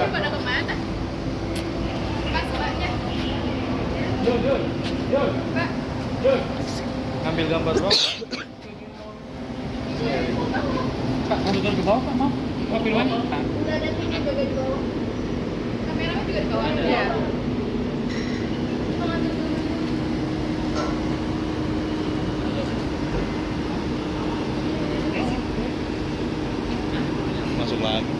pada kemana? Mas, mbaknya. Mbak. Ngambil gambar doang. Kak, mau turun ke bawah Kak, mau? Mau filman? Udah ada sini juga di bawah. Kameranya juga di bawah. Iya. Masuk lagi.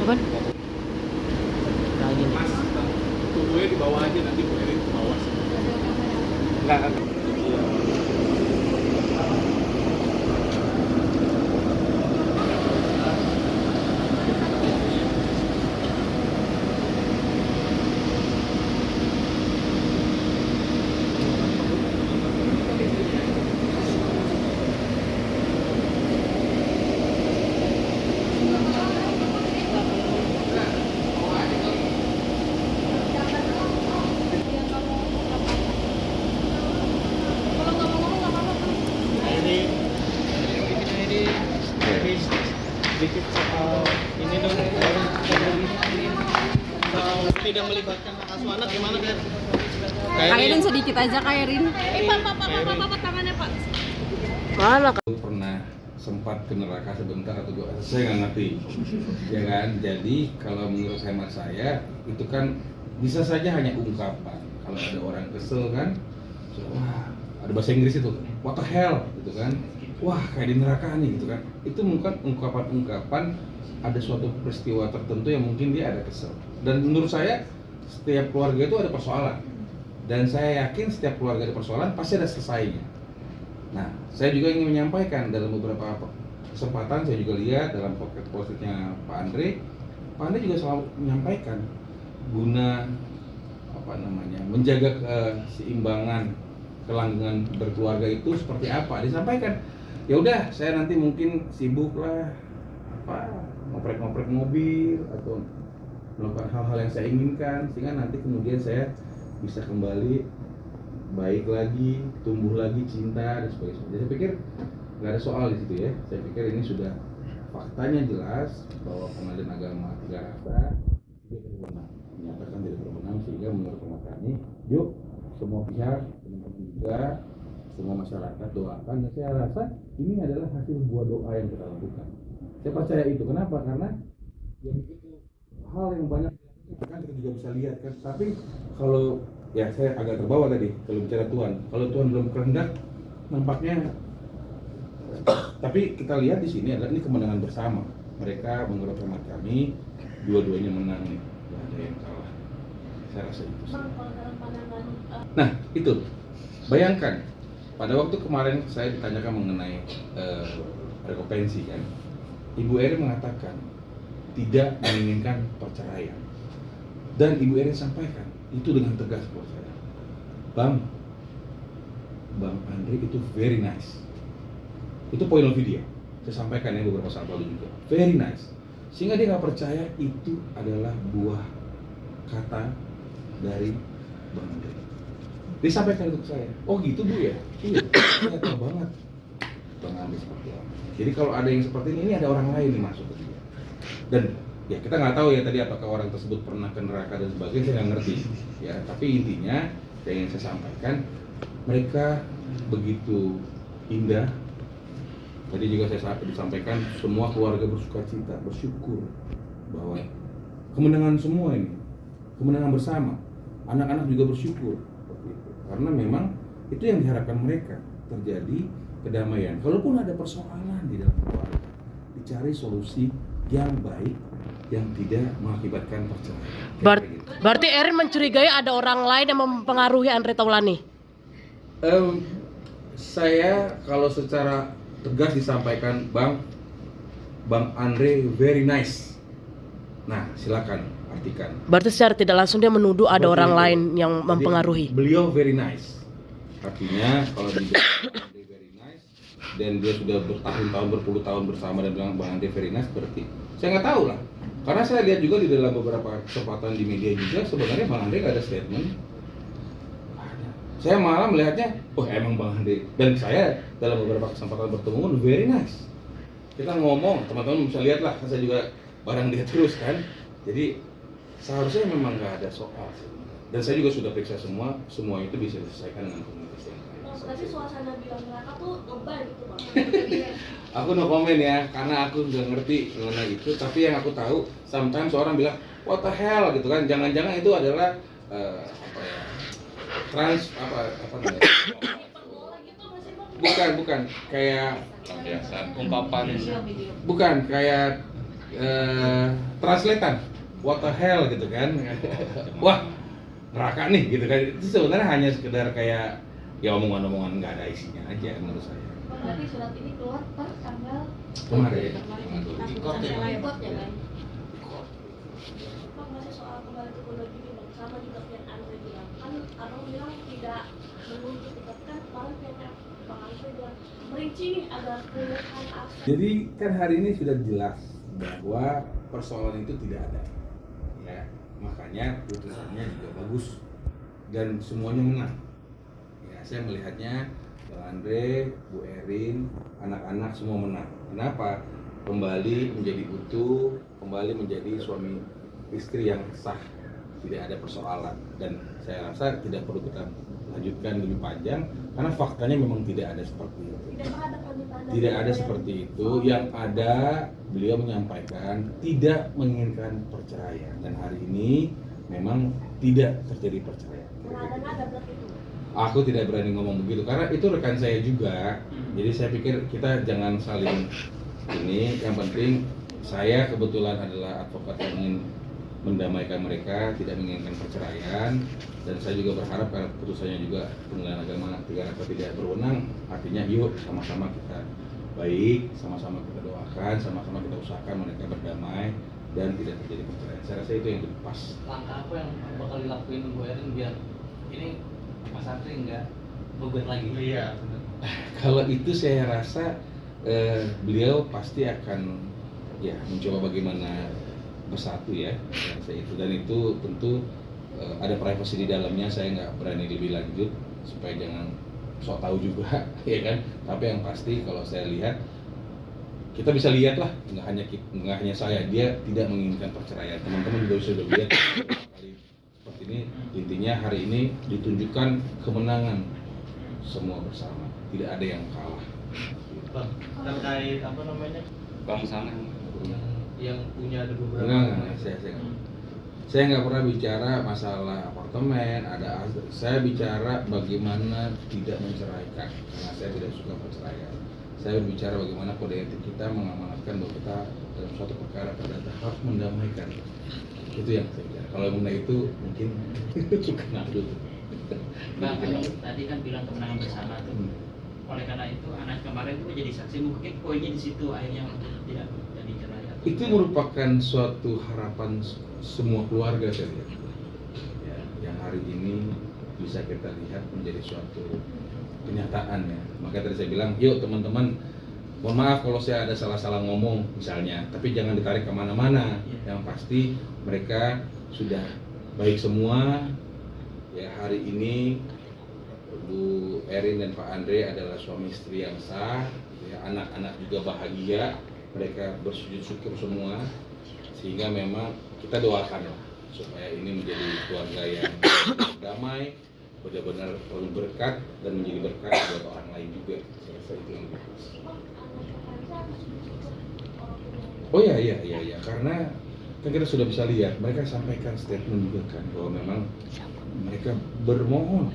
Apaan? Lagi nih. Mas, tunggunya di bawah aja, nanti Bu Erin ke bawah. Enggak. Ini sedikit soal ini dong, tidak melibatkan hak asuh anak gimana kan? Kairin sedikit aja, Kairin. Pak, tangannya Pak. Mana? Pernah sempat ke neraka sebentar atau dua, saya nggak ngerti, ya kan? Jadi kalau menurut hemat saya itu kan bisa saja hanya ungkapan. Kalau ada orang kesel kan, wah ada bahasa Inggris itu, what the hell, gitu kan? Wah kayak di neraka nih, gitu kan? Itu mungkin ungkapan-ungkapan ada suatu peristiwa tertentu yang mungkin dia ada kesel. Dan menurut saya setiap keluarga itu ada persoalan. Dan saya yakin setiap keluarga ada persoalan pasti ada selesainya. Nah, saya juga ingin menyampaikan dalam beberapa kesempatan saya juga lihat dalam podcast-nya Pak Andre juga selalu menyampaikan guna menjaga keseimbangan kelanggengan berkeluarga itu seperti apa disampaikan. Ya udah, saya nanti mungkin sibuk lah ngoprek-ngoprek mobil atau melakukan hal-hal yang saya inginkan sehingga nanti kemudian saya bisa kembali baik lagi, tumbuh lagi, cinta dan sebagainya. Jadi saya pikir nggak ada soal di situ ya. Saya pikir ini sudah faktanya jelas bahwa Pengadilan Agama Tiga Rasa dia berwenang, menyatakan tidak berwenang, sehingga menurut hemat kami, yuk semua pihak, teman-teman juga, semua masyarakat doakan. Dan saya rasa ini adalah hasil buah doa yang kita lakukan. Saya percaya itu. Kenapa? Karena yang begitu hal yang banyak kan kita juga bisa lihat kan. Tapi kalau ya saya agak terbawa tadi kalau bicara Tuhan. Kalau Tuhan belum kehendak, nampaknya. Tapi kita lihat di sini adalah ini kemenangan bersama. Mereka menurut hemat kami dua-duanya menang nih, tidak ada yang kalah. Saya rasa itu. Nah itu, bayangkan pada waktu kemarin saya ditanyakan mengenai rekopensi kan, Ibu Erin mengatakan tidak menginginkan perceraian. Dan Ibu Erin sampaikan itu dengan tegas buat saya, Bang Andre itu very nice. Itu poin of view dia. Saya sampaikan ya beberapa saat lalu juga, very nice. Sehingga dia nggak percaya itu adalah buah kata dari Bang Andre. Dia sampaikan itu ke saya. Oh gitu Bu ya? Iya, saya tahu banget Bang Andre seperti apa. Jadi kalau ada yang seperti ini ada orang lain nih masuk ke dia. Dan ya kita nggak tahu ya tadi apakah orang tersebut pernah ke neraka dan sebagainya, saya nggak ngerti ya, tapi intinya yang ingin saya sampaikan, mereka begitu indah. Tadi juga saya disampaikan semua keluarga bersukacita, bersyukur bahwa kemenangan semua ini, kemenangan bersama. Anak-anak juga bersyukur seperti itu, karena memang itu yang diharapkan mereka, terjadi kedamaian. Kalaupun ada persoalan di dalam keluarga, dicari solusi yang baik yang tidak mengakibatkan perceraian. Berarti Erin mencurigai ada orang lain yang mempengaruhi Andre Taulani? Saya kalau secara tegas disampaikan Bang Andre very nice. Nah silakan artikan. Berarti secara tidak langsung dia menuduh ada Seperti orang itu. lain yang Jadi, mempengaruhi. beliau very nice. Artinya kalau dia very nice dan dia sudah bertahun-tahun, berpuluh tahun bersama dan bilang Bang Andre very nice, berarti saya nggak tahu lah. Karena saya lihat juga di dalam beberapa kesempatan di media juga sebenarnya Bang Andre nggak ada statement. Saya malah melihatnya, oh emang Bang Andre dan saya dalam beberapa kesempatan bertemu very nice. Kita ngomong, teman-teman bisa lihat lah, saya juga bareng dia terus kan. Jadi seharusnya memang nggak ada soal. Dan saya juga sudah periksa semua itu bisa diselesaikan dengan komunikasi yang baik. Berarti suasana bilang neraka tuh lebay gitu Bang. Aku no komen ya, karena aku nggak ngerti mengenai itu. Tapi yang aku tahu, sometimes orang bilang what the hell gitu kan. Jangan-jangan itu adalah apa ya? Namanya? Bukan kayak biasa ungkapan bukan kayak translatean what the hell gitu kan. Wah, neraka nih gitu kan. Itu sebenarnya hanya sekedar kayak ya omongan-omongan nggak ada isinya aja menurut saya. Berarti surat ini keluar per tanggal Kemarin. Record ya kan? Bang, masih soal kembali ke Pulau Gini Bang, sama juga yang Andre bilang kan abang bilang tidak menuntut tapi kan kemarin kayaknya Bang Andre bilang merinci nih agar puluhan akses. Jadi kan hari ini sudah jelas bahwa persoalan itu tidak ada, ya makanya putusannya juga bagus dan semuanya menang. Ya saya melihatnya Bang Andre, Bu Erin, anak-anak semua menang. Kenapa? Kembali menjadi utuh, kembali menjadi suami istri yang sah, tidak ada persoalan dan saya rasa tidak perlu kita lanjutkan lebih panjang karena faktanya memang tidak ada seperti itu. Tidak ada seperti itu. Yang ada beliau menyampaikan tidak menginginkan perceraian dan hari ini memang tidak terjadi perceraian. Aku tidak berani ngomong begitu karena itu rekan saya juga. Jadi saya pikir kita jangan saling ini. Yang penting saya kebetulan adalah advokat yang ingin mendamaikan mereka, tidak menginginkan perceraian dan saya juga berharap karena putusannya juga Pengadilan Agama 3 Rasa tidak berwenang, artinya yuk sama-sama kita baik, sama-sama kita doakan, sama-sama kita usahakan mereka berdamai dan tidak terjadi perceraian. Saya rasa itu yang lebih pas. Langkah apa yang bakal dilakuin Bu Erin biar ini Mas Andre nggak gugat lagi? Iya. Kalau itu saya rasa beliau pasti akan ya mencoba bagaimana bersatu ya, saya itu dan itu tentu ada privasi di dalamnya. Saya nggak berani lebih lanjut supaya jangan sok tahu juga ya kan. Tapi yang pasti kalau saya lihat kita bisa lihat lah, nggak hanya saya, dia tidak menginginkan perceraian. Teman-teman juga sudah lihat kali seperti ini. Intinya hari ini ditunjukkan kemenangan semua bersama, tidak ada yang kalah. Bang, terkait apa namanya bangsa yang punya ada beberapa Enggak, saya nggak pernah bicara masalah apartemen, saya bicara bagaimana tidak menceraikan, karena saya tidak suka perceraian. Saya berbicara bagaimana kode etik kita mengamanatkan bahwa kita dalam suatu perkara pada harus mendamaikan. Itu yang saya bicara. Kalau mengenai itu mungkin kenal dulu. Bang, tadi kan bilang kemenangan bersama tuh. Oleh karena itu anak kemarin itu jadi saksi, mungkin poinnya di situ akhirnya tidak jadi cerai. Itu merupakan suatu harapan semua keluarga saya lihat. Ya, yang hari ini bisa kita lihat menjadi suatu kenyataan ya. Makanya tadi saya bilang, yuk teman-teman, mohon maaf kalau saya ada salah-salah ngomong misalnya, tapi jangan ditarik kemana-mana. Yang pasti mereka sudah baik semua. Ya hari ini Bu Erin dan Pak Andre adalah suami istri yang sah, ya, anak-anak juga bahagia, mereka bersujud syukur semua, sehingga memang kita doakan lah supaya ini menjadi keluarga yang damai, benar-benar penuh berkat dan menjadi berkat buat orang lain juga. Saya rasa itu yang bagus. Oh ya, karena kan kita sudah bisa lihat mereka sampaikan statement juga kan bahwa memang mereka bermohon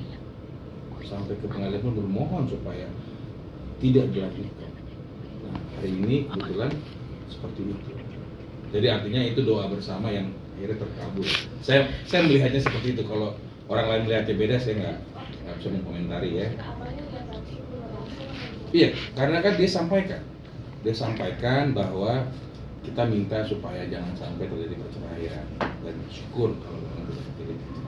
sampai ke pengadilan pun bermohon supaya tidak dilanjutkan. Nah hari ini kebetulan seperti itu. Jadi artinya itu doa bersama yang akhirnya terkabul. Saya melihatnya seperti itu. Kalau orang lain melihatnya beda, saya nggak bisa mengomentari ya. Iya, karena kan dia sampaikan bahwa kita minta supaya jangan sampai terjadi perceraian dan syukur kalau memang tidak terjadi perceraian.